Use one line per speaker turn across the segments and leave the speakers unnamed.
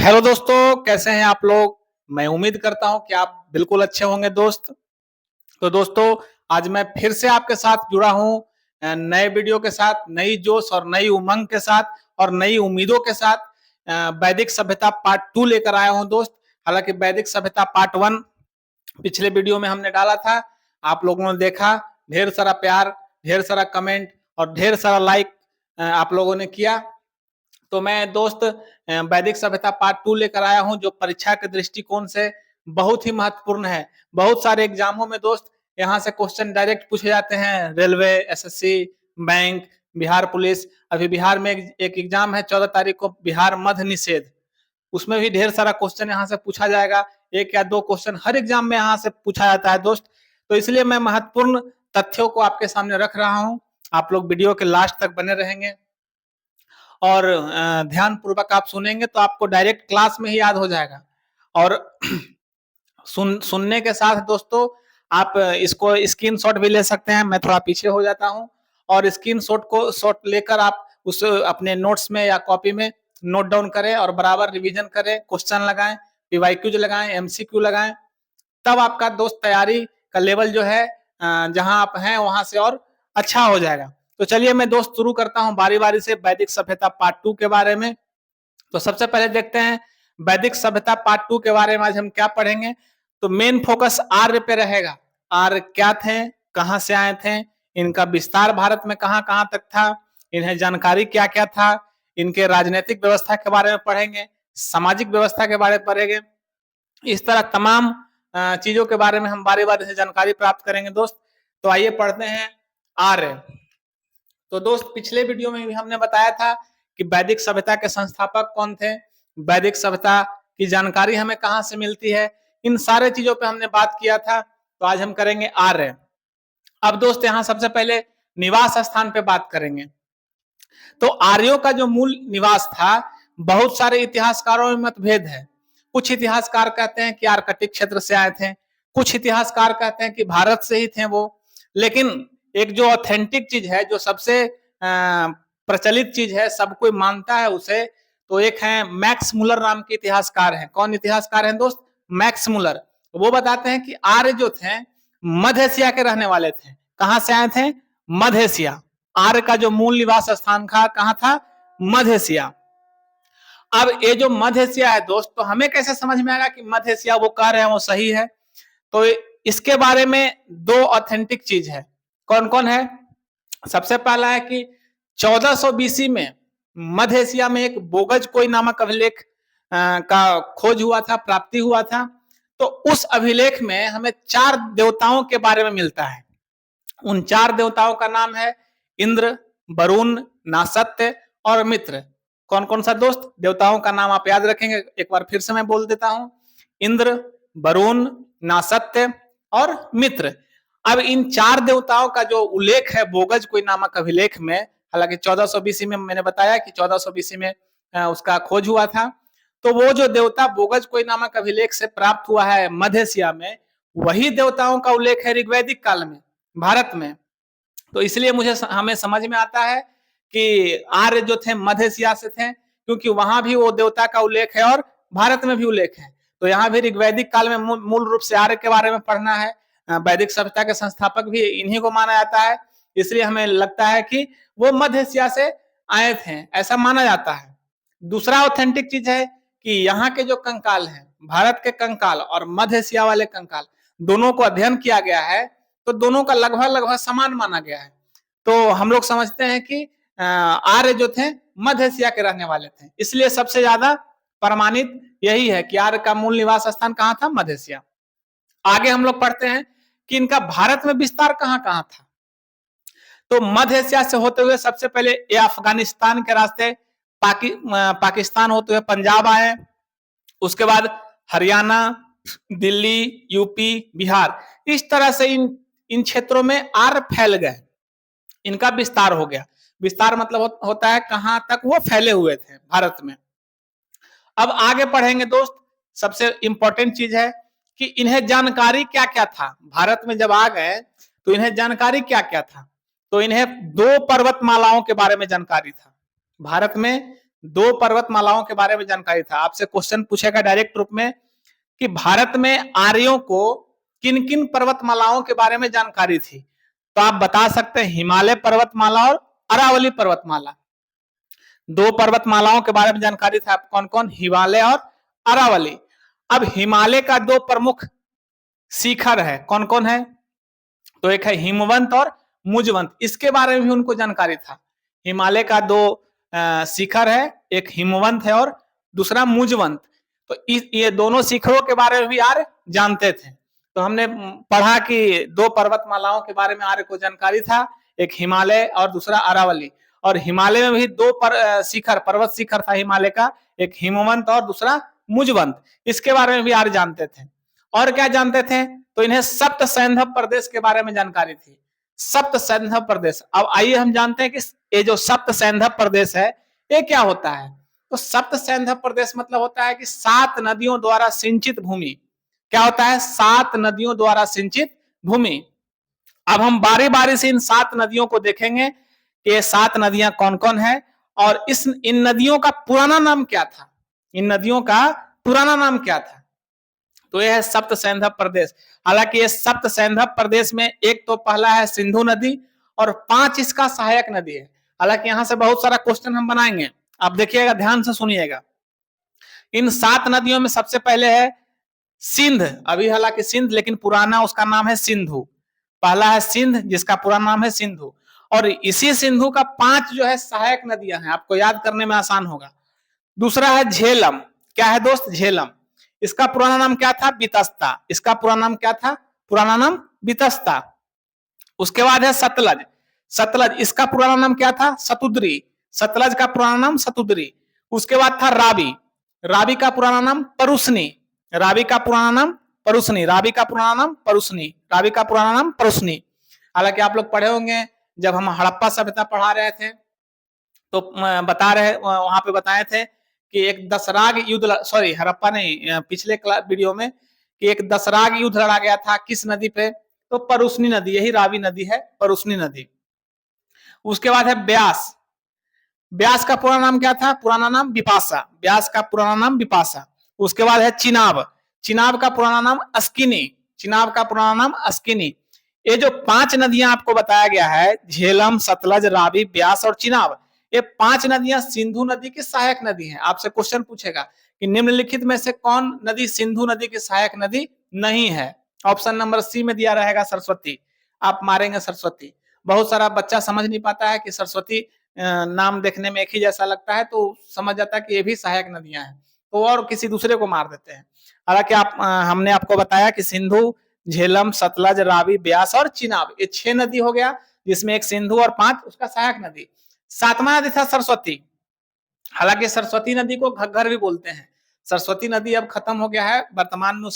Hello दोस्तों, कैसे हैं आप लोग। मैं उम्मीद करता हूं कि आप बिल्कुल अच्छे होंगे दोस्त। तो दोस्तों, आज मैं फिर से आपके साथ जुड़ा हूं नए वीडियो के साथ, नई जोश और नई उमंग के साथ और नई उम्मीदों के साथ। वैदिक सभ्यता पार्ट 2 लेकर आया हूं दोस्त। हालांकि वैदिक सभ्यता पार्ट 1 पिछले वीडियो में हमने डाला था, आप लोगों ने देखा, ढेर सारा प्यार, ढेर सारा कमेंट और ढेर सारा लाइक आप लोगों ने किया। तो मैं दोस्त वैदिक सभ्यता पार्ट 2 लेकर आया हूं, जो परीक्षा के दृष्टिकोण से बहुत ही महत्वपूर्ण है। बहुत सारे एग्जामों में दोस्त यहाँ से क्वेश्चन डायरेक्ट पूछे जाते हैं, railway, SSC, bank, Bihar police. अभी बिहार में एक एग्जाम है 14 तारीख को, बिहार मद्य निषेध। उसमें भी ढेर सारा क्वेश्चन यहाँ से पूछा जाएगा। एक या दो क्वेश्चन हर एग्जाम में यहाँ से पूछा जाता है दोस्त। तो इसलिए मैं महत्वपूर्ण तथ्यों को आपके सामने रख रहा हूँ। आप लोग वीडियो के लास्ट तक बने रहेंगे और ध्यान पूर्वक आप सुनेंगे तो आपको डायरेक्ट क्लास में ही याद हो जाएगा। और सुनने के साथ दोस्तों, आप इसको स्क्रीनशॉट भी ले सकते हैं। मैं थोड़ा पीछे हो जाता हूं और शॉट लेकर आप उस अपने नोट्स में या कॉपी में नोट डाउन करें और बराबर रिवीजन करें, क्वेश्चन लगाएं, पीवाईक्यूज लगाएं, एमसीक्यू लगाएं। तब आपका दोस्त तैयारी का लेवल जो है जहां आप हैं वहां से और अच्छा हो जाएगा। तो चलिए मैं दोस्त शुरू करता हूं बारी बारी से वैदिक सभ्यता पार्ट 2 के बारे में। तो सबसे पहले देखते हैं वैदिक सभ्यता पार्ट 2 के बारे में आज हम क्या पढ़ेंगे। तो मेन फोकस आर्य पे रहेगा। आर्य क्या थे, कहां से आए थे, इनका विस्तार भारत में कहां कहां तक था, इन्हें जानकारी क्या क्या था, इनके राजनीतिक व्यवस्था के बारे में पढ़ेंगे, सामाजिक व्यवस्था के बारे में पढ़ेंगे। इस तरह तमाम चीजों के बारे में हम बारी बारी से जानकारी प्राप्त करेंगे दोस्त। तो आइए पढ़ते हैं आर्य। तो दोस्त, पिछले वीडियो में भी हमने बताया था कि वैदिक सभ्यता के संस्थापक कौन थे, वैदिक सभ्यता की जानकारी हमें कहां से मिलती है, इन सारे चीजों पे हमने बात किया था। तो आज हम करेंगे आर्य। अब दोस्त, यहाँ सबसे पहले निवास स्थान पे बात करेंगे। तो आर्यों का जो मूल निवास था, बहुत सारे इतिहासकारों में मतभेद है। कुछ इतिहासकार कहते हैं कि आर्कटिक क्षेत्र से आए थे, कुछ इतिहासकार कहते हैं कि भारत से ही थे वो। लेकिन एक जो ऑथेंटिक चीज है, जो सबसे प्रचलित चीज है, सब कोई मानता है उसे, तो एक है मैक्स मुलर नाम के इतिहासकार हैं। कौन इतिहासकार हैं दोस्त? Max Muller. वो बताते हैं कि आर्य जो थे मध्य एशिया के रहने वाले थे। कहां से आए थे? मध्य एशिया। आर्य का जो मूल निवास स्थान था कहां था? मध्य एशिया। अब ये जो मध्य एशिया है दोस्त, तो हमें कैसे समझ में आएगा कि मध्य एशिया वो कह रहे हैं वो सही है? तो इसके बारे में दो ऑथेंटिक चीज है। कौन कौन है? सबसे पहला है कि 1400 बीसी में मध्य एशिया में एक बोगज कोई नामक अभिलेख का खोज हुआ था, प्राप्ति हुआ था। तो उस अभिलेख में हमें 4 देवताओं के बारे में मिलता है। उन 4 देवताओं का नाम है इंद्र, वरुण, नासत्य और मित्र। कौन कौन सा दोस्त? देवताओं का नाम आप याद रखेंगे, एक बार फिर से मैं बोल देता हूं। इंद्र, वरुण, नासत्य और मित्र। अब इन 4 देवताओं का जो उल्लेख है बोगज कोई नामक अभिलेख में, हालांकि 1400 बीसी में मैंने बताया कि 1400 बीसी में उसका खोज हुआ था। तो वो जो देवता बोगज कोई नामक अभिलेख से प्राप्त हुआ है मध्य एशिया में, वही देवताओं का उल्लेख है ऋग्वैदिक काल में भारत में। तो इसलिए हमें समझ में आता है कि आर्य जो थे मध्य एशिया से थे, क्योंकि वहां भी वो देवता का उल्लेख है और भारत में भी उल्लेख है। तो यहाँ भी ऋग्वैदिक काल में मूल रूप से आर्य के बारे में पढ़ना है। वैदिक सभ्यता के संस्थापक भी इन्हीं को माना जाता है, इसलिए हमें लगता है कि वो मध्य एशिया से आए थे, ऐसा माना जाता है। दूसरा ऑथेंटिक चीज है कि यहाँ के जो कंकाल हैं, भारत के कंकाल और मध्य एशिया वाले कंकाल, दोनों को अध्ययन किया गया है। तो दोनों का लगभग लगभग समान माना गया है। तो हम लोग समझते हैं कि आर्य जो थे मध्य एशिया के रहने वाले थे, इसलिए सबसे ज्यादा प्रमाणित यही है कि आर्य का मूल निवास स्थान कहां था? मध्य एशिया। आगे हम लोग पढ़ते हैं कि इनका भारत में विस्तार कहां कहां था। तो मध्य एशिया से होते हुए सबसे पहले ये अफगानिस्तान के रास्ते पाकिस्तान होते हुए पंजाब आए। उसके बाद हरियाणा, दिल्ली, यूपी, बिहार, इस तरह से इन क्षेत्रों में आर्य फैल गए, इनका विस्तार हो गया। विस्तार मतलब होता है कहां तक वो फैले हुए थे भारत में। अब आगे पढ़ेंगे दोस्त। सबसे इंपॉर्टेंट चीज है कि इन्हें जानकारी क्या क्या था। भारत में जब आ गए तो इन्हें जानकारी क्या क्या था। तो इन्हें 2 पर्वतमालाओं के बारे में जानकारी था। भारत में दो पर्वतमालाओं के बारे में जानकारी था। आपसे क्वेश्चन पूछेगा डायरेक्ट रूप में कि भारत में आर्यों को किन किन पर्वतमालाओं के बारे में जानकारी थी, तो आप बता सकते हैं हिमालय पर्वतमाला और अरावली पर्वतमाला। दो पर्वतमालाओं के बारे में जानकारी था, कौन कौन, हिमालय और अरावली। अब हिमालय का दो प्रमुख शिखर है, कौन कौन है, तो एक है हिमवंत और मुजवंत, इसके बारे में भी उनको जानकारी था। हिमालय का दो शिखर है, एक हिमवंत है और दूसरा मुजवंत। तो ये दोनों शिखरों के बारे में भी आर्य जानते थे। तो हमने पढ़ा कि दो पर्वतमालाओं के बारे में आर्य को जानकारी था, एक हिमालय और दूसरा अरावली। और हिमालय में भी दो शिखर, पर्वत शिखर था हिमालय का, एक हिमवंत और दूसरा मुजवंत, इसके बारे में भी आर्य जानते थे। और क्या जानते थे, तो इन्हें सप्त सैंधव प्रदेश के बारे में जानकारी थी। सप्त सैंधव प्रदेश, अब आइए हम जानते हैं कि ये जो सप्त सैंधव प्रदेश है ये क्या होता है। तो सप्त सैंधव प्रदेश मतलब होता है कि 7 नदियों द्वारा सिंचित भूमि। क्या होता है, 7 नदियों द्वारा सिंचित भूमि। अब हम बारी बारी से इन 7 नदियों को देखेंगे कि ये 7 नदियां कौन कौन है और इन नदियों का पुराना नाम क्या था, इन नदियों का पुराना नाम क्या था। तो यह है सप्त सैंधव प्रदेश। हालांकि ये सप्त सैंधव प्रदेश में एक तो पहला है सिंधु नदी और 5 इसका सहायक नदी है। हालांकि यहां से बहुत सारा क्वेश्चन हम बनाएंगे, आप देखिएगा, ध्यान से सुनिएगा। इन 7 नदियों में सबसे पहले है सिंध, अभी हालांकि सिंध, लेकिन पुराना उसका नाम है सिंधु। पहला है सिंध जिसका पुराना नाम है सिंधु, और इसी सिंधु का 5 जो है सहायक नदियां हैं, आपको याद करने में आसान होगा। दूसरा है झेलम, क्या है दोस्त, झेलम, इसका पुराना नाम क्या था, बितस्ता, इसका पुराना नाम क्या था, पुराना नाम बितस्ता। उसके बाद है सतलज, सतलज इसका पुराना नाम क्या था, सतुद्री, सतलज का पुराना नाम सतुद्री। उसके बाद था रावी, रावी का पुराना नाम परुसनी, रावी का पुराना नाम परुसनी, रावी का पुराना नाम परुसनी, रावी का पुराना नाम परुसनी। हालांकि आप लोग पढ़े होंगे जब हम हड़प्पा सभ्यता पढ़ा रहे थे तो बता रहे, वहां पे बताए थे कि एक दसराग युद्ध, सॉरी हड़प्पा नहीं, पिछले वीडियो में, कि एक दसराग युद्ध लड़ा गया था किस नदी पे, तो परुसनी नदी, यही रावी नदी है, परुसनी नदी। उसके बाद है ब्यास, ब्यास का पुराना नाम क्या था, पुराना नाम बिपाशा, ब्यास का पुराना नाम बिपाशा। उसके बाद है चिनाब, चिनाब का पुराना नाम अस्किनी, चिनाब का पुराना नाम अस्किनी। ये जो 5 नदियां आपको बताया गया है, झेलम, सतलज, रावी, ब्यास और चिनाब, ये 5 नदियां सिंधु नदी की सहायक नदी हैं। आपसे क्वेश्चन पूछेगा कि निम्नलिखित में से कौन नदी सिंधु नदी की सहायक नदी नहीं है। ऑप्शन नंबर सी में दिया रहेगा सरस्वती, आप मारेंगे सरस्वती। बहुत सारा बच्चा समझ नहीं पाता है कि सरस्वती नाम देखने में एक ही जैसा लगता है तो समझ जाता है कि ये भी सहायक नदियां हैं, तो और किसी दूसरे को मार देते हैं। हालांकि हमने आपको बताया कि सिंधु, झेलम, सतलज, रावी, ब्यास और चिनाब, ये 6 नदी हो गया, जिसमें एक सिंधु और 5 उसका सहायक नदी। 7वां नदी था सरस्वती। हालांकि सरस्वती नदी को घग्घर भी बोलते हैं। सरस्वती नदी अब खत्म हो गया है, वर्तमान में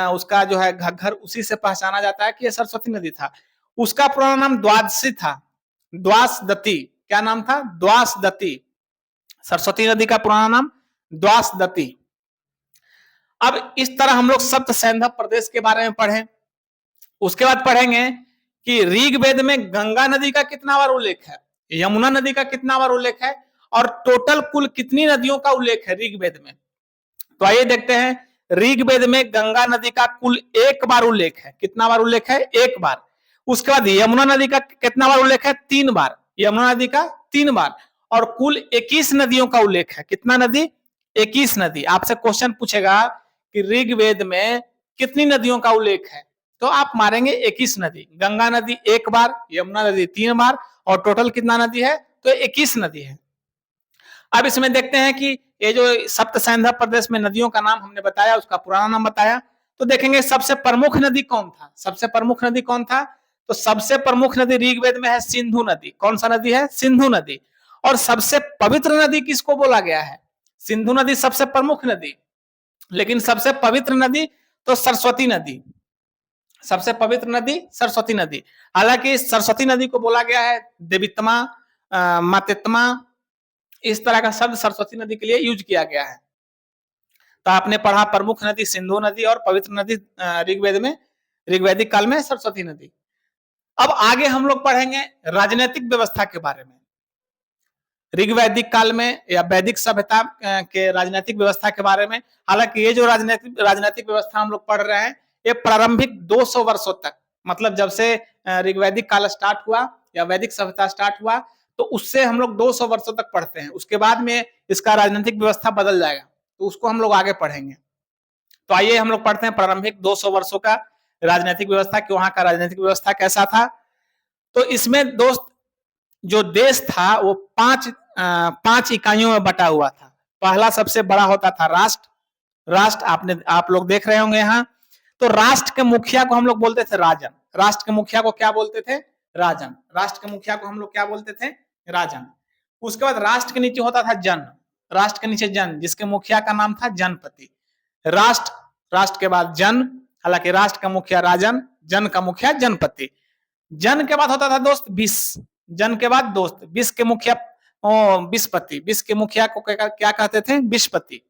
उसका जो है घग्घर, उसी से पहचाना जाता है कि यह सरस्वती नदी था। उसका पुराना नाम द्वादशी था, द्वासदती, क्या नाम था, द्वासदती। सरस्वती नदी का पुराना नाम द्वासदती। अब इस तरह हम लोग सप्त सैंधव प्रदेश के बारे में पढ़े। उसके बाद पढ़ेंगे कि ऋग्वेद में गंगा नदी का कितना बार उल्लेख है, यमुना नदी का कितना बार उल्लेख है, और टोटल कुल कितनी नदियों का उल्लेख है ऋग्वेद में। तो आइए देखते हैं, ऋग्वेद में गंगा नदी का कुल 1 बार उल्लेख है, कितना बार उल्लेख है, 1 बार। उसके बाद यमुना नदी का कितना बार उल्लेख है, 3 बार, यमुना नदी का 3 बार, और कुल 21 नदियों का उल्लेख है। कितना नदी, 21 नदी। आपसे क्वेश्चन पूछेगा कि ऋग्वेद में कितनी नदियों का उल्लेख है, तो आप मारेंगे 21 नदी। गंगा नदी 1 बार, यमुना नदी 3 बार, और टोटल कितना नदी है, तो 21 नदी है। अब इसमें देखते हैं कि ये जो सप्त सैंधव प्रदेश में नदियों का नाम हमने बताया, उसका पुराना नाम बताया, तो देखेंगे सबसे प्रमुख नदी कौन था, सबसे प्रमुख नदी कौन था, तो सबसे प्रमुख नदी ऋग्वेद में है सिंधु नदी। कौन सा नदी है, सिंधु नदी। और सबसे पवित्र नदी किसको बोला गया है, सिंधु नदी सबसे प्रमुख नदी, लेकिन सबसे पवित्र नदी तो सरस्वती नदी, सबसे पवित्र नदी सरस्वती नदी। हालांकि सरस्वती नदी को बोला गया है देवितमा, मातेत्मा, इस तरह का शब्द सरस्वती नदी के लिए यूज किया गया है। तो आपने पढ़ा प्रमुख नदी सिंधु नदी और पवित्र नदी ऋग्वेद में, ऋग्वैदिक काल में सरस्वती नदी। अब आगे हम लोग पढ़ेंगे राजनीतिक व्यवस्था के बारे में। ऋग्वैदिक काल में या वैदिक सभ्यता के राजनीतिक व्यवस्था के बारे में। हालांकि ये जो राजनीतिक व्यवस्था हम लोग पढ़ रहे हैं, ये प्रारंभिक 200 वर्षों तक, मतलब जब से ऋग्वैदिक काल स्टार्ट हुआ या वैदिक सभ्यता स्टार्ट हुआ, तो उससे हम लोग 200 वर्षों तक पढ़ते हैं। उसके बाद में इसका राजनीतिक व्यवस्था बदल जाएगा, तो उसको हम लोग आगे पढ़ेंगे। तो आइए हम लोग पढ़ते हैं प्रारंभिक 200 वर्षों का राजनीतिक व्यवस्था कि वहां का राजनीतिक व्यवस्था कैसा था। तो इसमें दोस्त जो देश था वो पांच इकाइयों में बटा हुआ था। पहला सबसे बड़ा होता था राष्ट्र आप लोग देख रहे होंगे यहाँ। तो राष्ट्र के मुखिया को हम लोग बोलते थे राजन। राष्ट्र के मुखिया को क्या बोलते थे? राजन। राष्ट्र के मुखिया को हम लोग क्या बोलते थे? राजन। उसके बाद राष्ट्र के नीचे होता था जन। राष्ट्र के नीचे जन, जिसके मुखिया का नाम था जनपति। राष्ट्र के बाद जन, हालांकि राष्ट्र का मुखिया राजन, जन का मुखिया जनपति। जन के बाद होता था दोस्त विस। जन के बाद दोस्त विस के मुखिया विस्पति। विस के मुखिया को क्या कहते थे? विस्पति।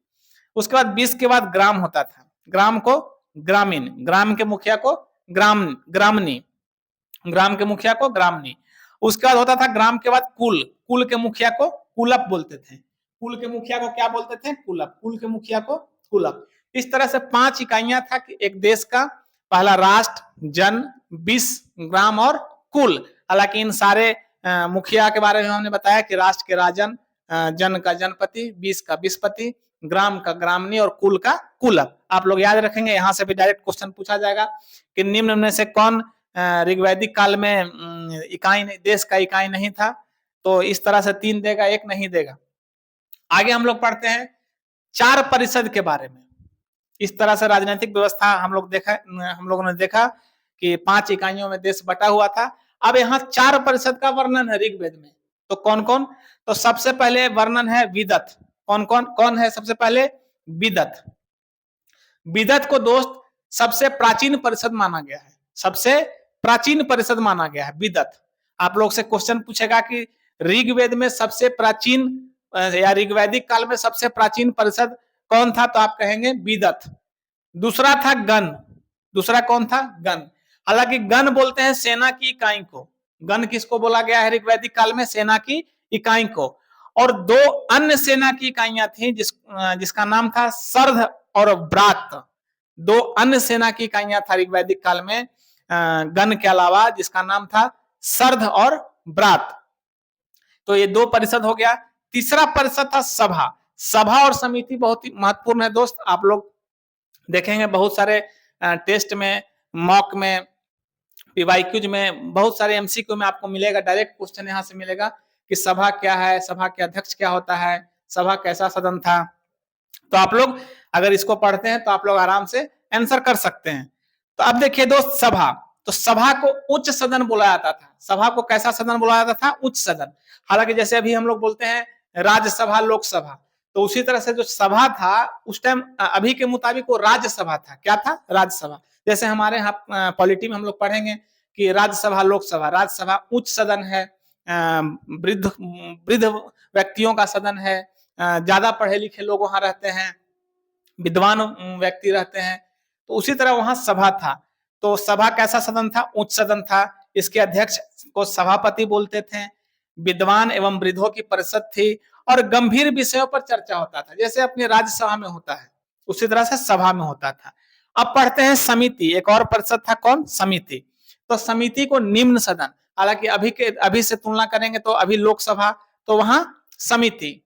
उसके बाद विस के बाद ग्राम होता था। ग्राम को ग्रामीण। ग्राम के मुखिया को ग्रामनी। ग्राम के मुखिया को ग्रामनी। उसके बाद होता था ग्राम के बाद कुल। कुल के मुखिया को कुलप बोलते थे। कुल के मुखिया को क्या बोलते थे? कुलप। कुल के मुखिया को कुलप। इस तरह से 5 इकाइयां था कि एक देश का। पहला राष्ट्र, जन, विस, ग्राम और कुल। हालांकि इन सारे मुखिया के बारे में हमने बताया कि राष्ट्र के राजन, जन का जनपति, विस का विस्पति, ग्राम का ग्रामनी और कुल का कुलप। आप लोग याद रखेंगे, यहां से भी डायरेक्ट क्वेश्चन पूछा जाएगा कि निम्न में से कौन ऋग्वैदिक काल में इकाई देश का इकाई नहीं था। तो इस तरह से 3 देगा, 1 नहीं देगा। आगे हम लोग पढ़ते हैं 4 परिषद के बारे में। इस तरह से राजनीतिक व्यवस्था हम लोगों ने देखा कि 5 इकाइयों में देश बटा हुआ था। अब यहाँ 4 परिषद का वर्णन है ऋग्वेद में। तो कौन कौन? तो सबसे पहले वर्णन है विदत। कौन है सबसे पहले? विदत। विदत को दोस्त सबसे प्राचीन परिषद माना गया है। सबसे प्राचीन परिषद माना गया है विदत। आप लोग से क्वेश्चन पूछेगा कि ऋग्वेद में सबसे प्राचीन या ऋग्वैदिक काल में सबसे प्राचीन परिषद कौन था? तो आप कहेंगे विदत। दूसरा था गण। दूसरा कौन था? गण। हालांकि गण बोलते हैं सेना की इकाई को। गण किसको बोला गया है ऋग्वैदिक काल में? सेना की इकाई को। और 2 अन्य सेना की इकाइयां थी जिसका नाम था सर्ध और ब्रात। 2 अन्य सेना की इकाइयां था ऋग्वैदिक काल में गण के अलावा, जिसका नाम था सर्ध और ब्रात। तो ये 2 परिषद हो गया। तीसरा परिषद था सभा। सभा और समिति बहुत ही महत्वपूर्ण है दोस्त। आप लोग देखेंगे बहुत सारे टेस्ट में, मॉक में, पीवाईक्यूज में, बहुत सारे एमसीक्यू में आपको मिलेगा, डायरेक्ट क्वेश्चन यहाँ से मिलेगा कि सभा क्या है, सभा के अध्यक्ष क्या होता है, सभा कैसा सदन था। तो आप लोग अगर इसको पढ़ते हैं तो आप लोग आराम से आंसर कर सकते हैं। तो अब देखिए दोस्त, सभा। तो सभा को उच्च सदन बोला जाता था। सभा को कैसा सदन बोला जाता था? उच्च सदन। हालांकि जैसे अभी हम लोग बोलते हैं राज्यसभा, लोकसभा, तो उसी तरह से जो सभा था उस टाइम अभी के मुताबिक वो राज्यसभा था। क्या था? राज्यसभा। जैसे हमारे यहाँ पॉलिटी में हम लोग पढ़ेंगे कि राज्यसभा, लोकसभा। राज्यसभा उच्च सदन है, वृद्ध व्यक्तियों का सदन है, ज्यादा पढ़े लिखे लोग वहां रहते हैं, विद्वान व्यक्ति रहते हैं। तो उसी तरह वहां सभा था। तो सभा कैसा सदन था? उच्च सदन था। इसके अध्यक्ष को सभापति बोलते थे। विद्वान एवं वृद्धों की परिषद थी और गंभीर विषयों पर चर्चा होता था, जैसे अपने राज्यसभा में होता है उसी तरह से सभा में होता था। अब पढ़ते हैं समिति। एक और परिषद था, कौन? समिति। तो समिति को निम्न सदन, हालांकि अभी से तुलना करेंगे तो अभी लोकसभा, तो वहां समिति।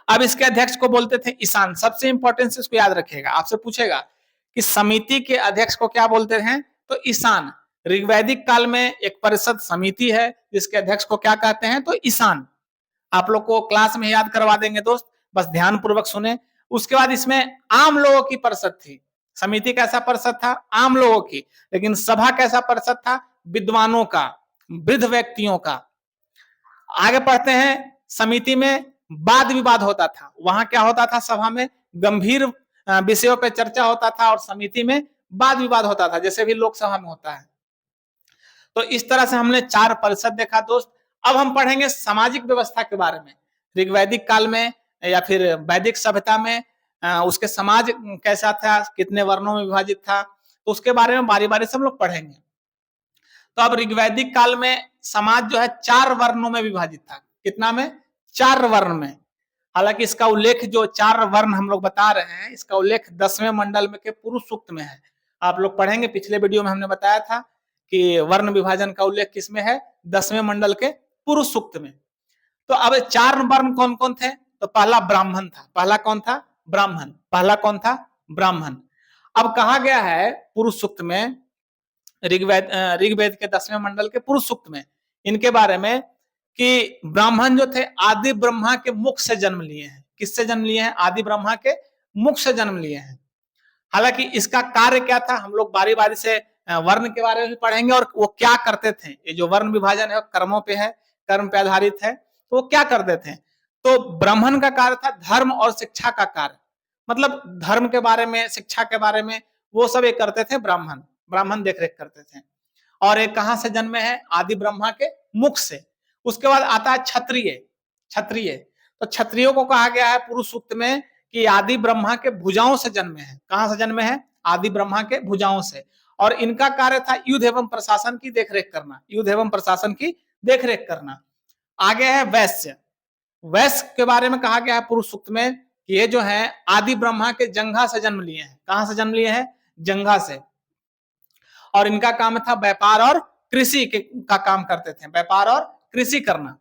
अब इसके अध्यक्ष को बोलते थे ईशान। सबसे इंपॉर्टेंट इसको याद रखिएगा, आपसे पूछेगा कि समिति के अध्यक्ष को क्या बोलते हैं? तो ईशान। ऋग्वैदिक काल में एक परिषद समिति है जिसके अध्यक्ष को क्या कहते हैं? तो ईशान। आप लोग को क्लास में याद करवा देंगे दोस्त, बस ध्यान पूर्वक सुने। उसके बाद इसमें आम लोगों की परिषद थी। समिति कैसा परिषद था? आम लोगों की। लेकिन सभा कैसा परिषद था? विद्वानों का, वृद्ध व्यक्तियों का। आगे पढ़ते हैं, समिति में वाद विवाद होता था। वहां क्या होता था? सभा में गंभीर विषयों पर चर्चा होता था और समिति में वाद विवाद होता था, जैसे भी लोकसभा में होता है। तो इस तरह से हमने 4 परिषद देखा दोस्त। अब हम पढ़ेंगे सामाजिक व्यवस्था के बारे में। ऋग्वैदिक काल में या फिर वैदिक सभ्यता में उसके समाज कैसा था, कितने वर्णों में विभाजित था, तो उसके बारे में बारी बारी से हम लोग पढ़ेंगे। तो अब ऋग्वैदिक काल में समाज जो है 4 वर्णों में विभाजित था। कितना में? 4 वर्ण में। हालांकि इसका उल्लेख जो 4 वर्ण हम लोग बता रहे हैं, इसका उल्लेख 10वें मंडल में के पुरुष सूक्त में है। आप लोग पढ़ेंगे, पिछले वीडियो में हमने बताया था कि वर्ण विभाजन का उल्लेख किसमें है, 10वें मंडल के पुरुष सूक्त में। तो अब 4 वर्ण कौन कौन थे, तो पहला ब्राह्मण था। पहला कौन था, ब्राह्मण। पहला कौन था, ब्राह्मण। अब कहा गया है पुरुष सूक्त में, ऋग्वेद के 10वें मंडल के पुरुष सूक्त में, इनके बारे में कि ब्राह्मण जो थे आदि ब्रह्मा के मुख से जन्म लिए हैं। किससे जन्म लिए हैं, आदि ब्रह्मा के मुख से जन्म लिए हैं। हालांकि इसका कार्य क्या था, हम लोग बारी बारी से वर्ण के बारे में भी पढ़ेंगे और वो क्या करते थे। ये जो वर्ण विभाजन है कर्मों पे है, कर्म पे आधारित है, तो वो क्या करते थे। तो ब्राह्मण का कार्य था धर्म और शिक्षा का कार्य, मतलब धर्म के बारे में, शिक्षा के बारे में वो सब ये करते थे। ब्राह्मण ब्राह्मण देख रेख करते थे। और एक कहां से जन्मे है, आदि ब्रह्मा के मुख से। उसके बाद आता है क्षत्रिय। क्षत्रिय, तो क्षत्रियो को कहा गया है पुरुष सूक्त में कि आदि ब्रह्मा के भुजाओं से जन्मे हैं। कहां से जन्मे हैं, आदि ब्रह्मा के भुजाओं से। और इनका कार्य था युद्ध एवं प्रशासन की देखरेख करना, युद्ध एवं प्रशासन की देखरेख करना। आगे है वैश्य। वैश्य के बारे में कहा गया है पुरुष सूक्त में कि ये जो है आदि ब्रह्मा के जंघा से जन्म लिए हैं। कहां से जन्म लिए हैं, जंघा से। और इनका काम था व्यापार और कृषि का काम करते थे, व्यापार और कृषि करना।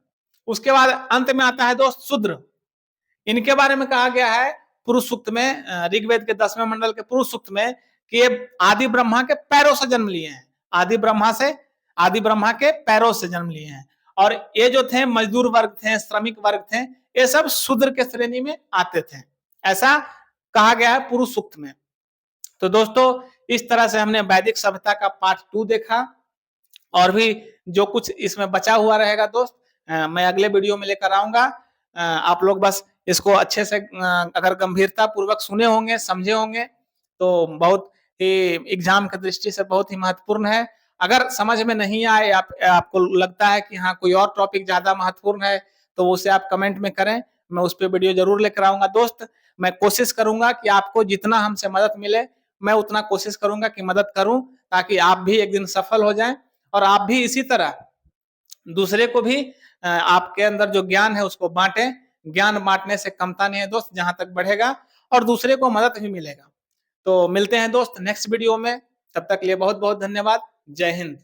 उसके बाद अंत में आता है दोस्त शूद्र। इनके बारे में कहा गया है पुरुष सूक्त में, ऋग्वेद के 10वें मंडल के पुरुष सूक्त में कि ये आदि ब्रह्मा के पैरों से जन्म लिए हैं। आदि ब्रह्मा के पैरों से जन्म लिए हैं। और ये जो थे मजदूर वर्ग थे, श्रमिक वर्ग थे, ये सब शूद्र के श्रेणी में आते थे, ऐसा कहा गया है पुरुष सूक्त में। तो दोस्तों इस तरह से हमने वैदिक सभ्यता का पार्ट 2 देखा। और भी जो कुछ इसमें बचा हुआ रहेगा दोस्त, मैं अगले वीडियो में लेकर आऊंगा। आप लोग बस इसको अच्छे से अगर गंभीरता पूर्वक सुने होंगे, समझे होंगे, तो बहुत ही एग्जाम की दृष्टि से बहुत ही महत्वपूर्ण है। अगर समझ में नहीं आए, आपको लगता है कि हाँ कोई और टॉपिक ज्यादा महत्वपूर्ण है, तो उसे आप कमेंट में करें, मैं उस पर वीडियो जरूर लेकर आऊंगा। दोस्त मैं कोशिश करूंगा कि आपको जितना हमसे मदद मिले, मैं उतना कोशिश करूंगा कि मदद करूं, ताकि आप भी एक दिन सफल हो जाएं और आप भी इसी तरह दूसरे को भी आपके अंदर जो ज्ञान है उसको बांटें। ज्ञान बांटने से कमता नहीं है दोस्त, जहां तक बढ़ेगा और दूसरे को मदद भी मिलेगा। तो मिलते हैं दोस्त नेक्स्ट वीडियो में, तब तक लिए बहुत बहुत धन्यवाद। जय हिंद।